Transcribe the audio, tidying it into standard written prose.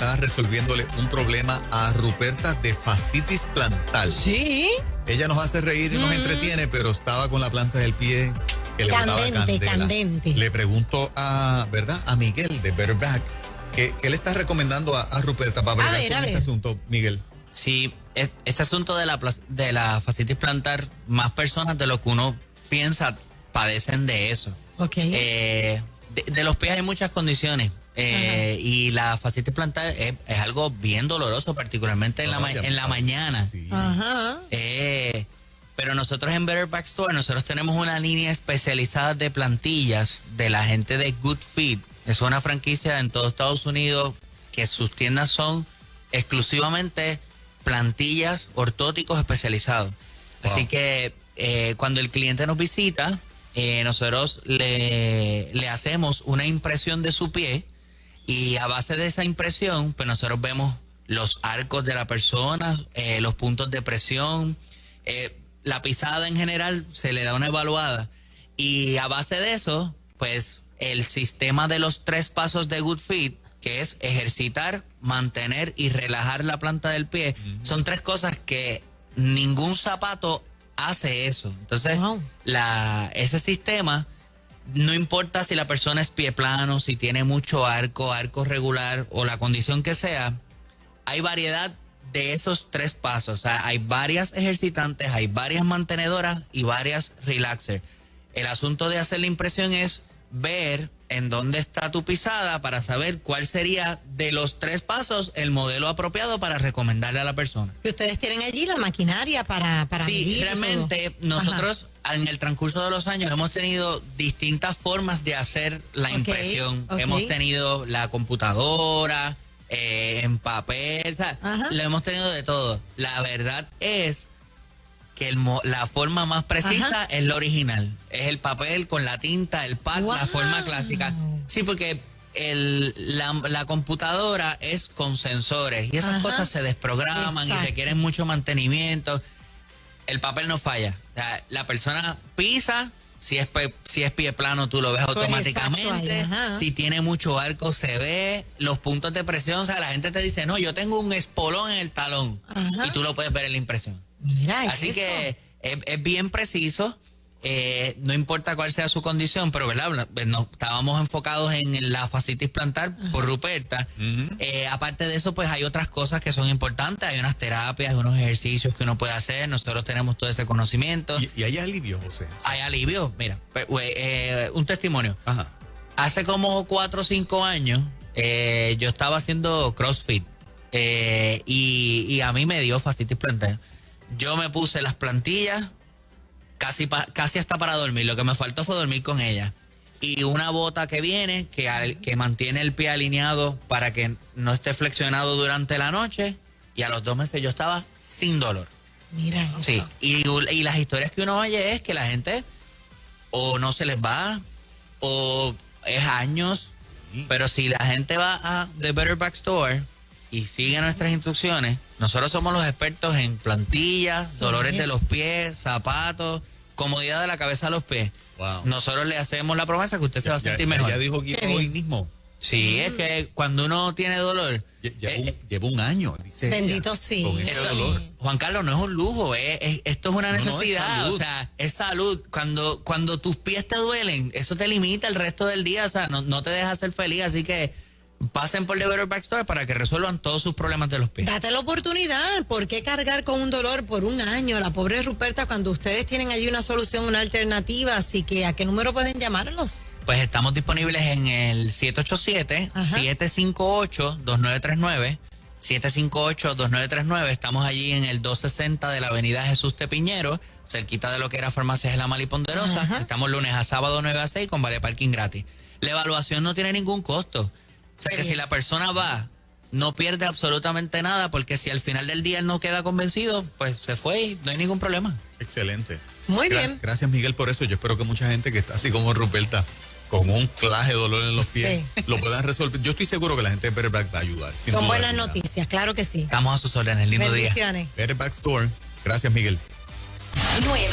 está resolviéndole un problema a Ruperta de fascitis plantar. Sí. Ella nos hace reír y nos entretiene, pero estaba con la planta del pie que le botaba candela. Candente. Le pregunto a Miguel de Better Back, ¿qué le está recomendando a Ruperta para bregar con este asunto, Miguel? Sí, ese asunto de la fascitis plantar, más personas de lo que uno piensa padecen de eso. Ok. De los pies hay muchas condiciones. Y la fascitis plantar es algo bien doloroso, particularmente en la mañana. Sí. Ajá. Pero nosotros en Better Back Store, nosotros tenemos una línea especializada de plantillas de la gente de Good Feet. Es una franquicia en todo Estados Unidos que sus tiendas son exclusivamente plantillas ortóticos especializados. Wow. Así que cuando el cliente nos visita, nosotros le hacemos una impresión de su pie y a base de esa impresión, pues nosotros vemos los arcos de la persona, los puntos de presión, la pisada en general se le da una evaluada y a base de eso, pues el sistema de los 3 pasos de Good Feet, que es ejercitar, mantener y relajar la planta del pie, son 3 cosas que ningún zapato hace eso. Entonces, ese sistema, no importa si la persona es pie plano, si tiene mucho arco regular o la condición que sea, hay variedad de esos 3 pasos. O sea, hay varias ejercitantes, hay varias mantenedoras y varias relaxers. El asunto de hacer la impresión es ver en dónde está tu pisada para saber cuál sería de los 3 pasos el modelo apropiado para recomendarle a la persona. ¿Y ustedes tienen allí la maquinaria para sí, medir realmente nosotros en el transcurso de los años hemos tenido distintas formas de hacer la impresión. Hemos tenido la computadora, en papel, lo hemos tenido de todo. La verdad es que la forma más precisa es la original. Es el papel con la tinta, el pack, la forma clásica. Sí, porque la computadora es con sensores y esas cosas se desprograman y requieren mucho mantenimiento. El papel no falla. O sea, la persona pisa, si es pie plano tú lo ves automáticamente. Si tiene mucho arco se ve, los puntos de presión. O sea, la gente te dice, no, yo tengo un espolón en el talón y tú lo puedes ver en la impresión. Mira, así que es bien preciso, no importa cuál sea su condición, pero ¿verdad? Estábamos enfocados en la fascitis plantar por Ruperta. Aparte de eso, pues hay otras cosas que son importantes, hay unas terapias, unos ejercicios que uno puede hacer, nosotros tenemos todo ese conocimiento. ¿Y hay alivio, José? Hay alivio, mira, un testimonio. Hace como 4 o 5 años, yo estaba haciendo CrossFit y a mí me dio fascitis plantar. Yo me puse las plantillas casi hasta para dormir. Lo que me faltó fue dormir con ella. Y una bota que viene, que mantiene el pie alineado para que no esté flexionado durante la noche. Y a los 2 meses yo estaba sin dolor. Mira eso. Sí, y las historias que uno oye es que la gente o no se les va o es años. Pero si la gente va a The Better Back Store y sigue nuestras instrucciones, nosotros somos los expertos en plantillas, dolores de los pies, zapatos, comodidad de la cabeza a los pies. Wow. Nosotros le hacemos la promesa que usted se va a sentir mejor. Ya dijo que hoy mismo. Sí, es que cuando uno tiene dolor... Lleva un año, dice bendito ella, sí. con ese dolor. Juan Carlos, no es un lujo, esto es una necesidad, es o sea, es salud. Cuando tus pies te duelen, eso te limita el resto del día, o sea, no te deja ser feliz, así que pasen por The Better Back Store para que resuelvan todos sus problemas de los pies. Date la oportunidad. ¿Por qué cargar con un dolor por un año? La pobre Ruperta, cuando ustedes tienen allí una solución, una alternativa. Así que, ¿a qué número pueden llamarlos? Pues estamos disponibles en el 787-758-2939. 758-2939. Estamos allí en el 260 de la avenida Jesús Tepiñero, cerquita de lo que era Farmacias de la Mal y Ponderosa. Estamos lunes a sábado 9 a 6 con vale parking gratis. La evaluación no tiene ningún costo. O sea que si la persona va, no pierde absolutamente nada, porque si al final del día él no queda convencido, pues se fue y no hay ningún problema. Excelente. Muy bien. Gracias, Miguel, por eso. Yo espero que mucha gente que está así como Ruperta, con un claje de dolor en los pies, lo puedan resolver. Yo estoy seguro que la gente de Better Back va a ayudar. Son buenas noticias, claro que sí. Estamos a sus órdenes, lindo día. Bendiciones. Better Back Store. Gracias, Miguel.